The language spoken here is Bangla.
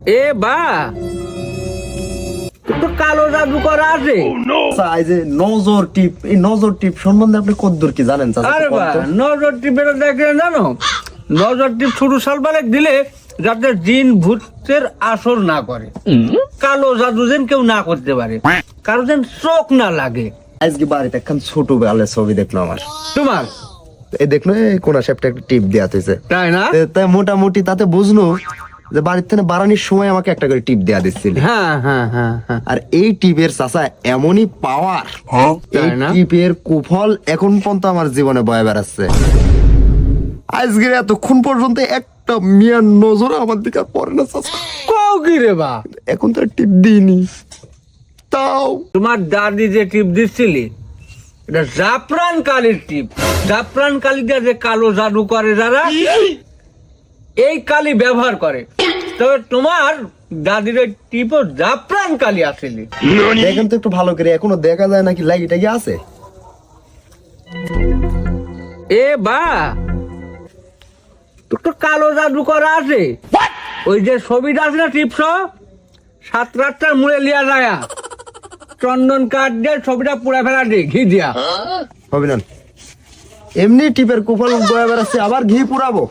এ বা তো কালো জাদু করা আছে। এই যে নজর টিপ, এই নজর টিপ সম্বন্ধে আপনি কতদূর কি জানেন চাচা? আরে বা নজর টিপের দেখেন জানো, নজর টিপ ছোট সালবালেক দিলে যাতে জিন ভূতের আসর না করে, কালো জাদু যেন কেউ না করতে পারে, কারো যেন চোখ না লাগে। আজকে বাড়িতে একখান ছোট বেলার ছবি দেখলো আমার। তোমার এই দেখলো এই কোনা শেপটা একটা টিপ দেওয়া হয়েছে, তাই না? তাই মোটামুটি তাতে বুঝলো যে বাড়ির থেকে বাড়ানোর সময় আমাকে একটা করে টিপ দেওয়া দিচ্ছিল। হ্যাঁ হ্যাঁ হ্যাঁ হ্যাঁ, আর এই টিপের চাচা এমনই পাওয়ার, এই তাই না? টিপের কুফল এখন পর্যন্ত আমার জীবনে বয়ে বেড়াচ্ছে। আজকে এতক্ষণ পর্যন্ত একটা মিয়ার নজর আমার দিকে আর পড়ে না চাচা। কও কি রে বা, এখন তো আর টিপ দিইনি, তাও তোমার দাদি যে টিপ দিচ্ছিলি এটা জাফরান কালির টিপ। জাফরান কালি দিয়ে যে কালো জাদু করে যারা, এই কালি ব্যবহার করে। তবে তোমার দাদির ওই টিপও জাফরান কালি আসেনি। দেখেন তো একটু ভালো করে, এখনো দেখা যায় নাকি লাইট কি আছে? এ বা তোর তো কালো জাদু করা আছে। ওই যে ছবিটা আছে না টিপস, 7-8টার মুড়ে লিয়া যায়, চন্দন কাঠ দিয়ে ছবিটা পুরা ফেলা দে ঘি দিয়া। হবে না, এমনি টিপের কুফল বয়ে বেড়াচ্ছে, আবার ঘি পুরাবো?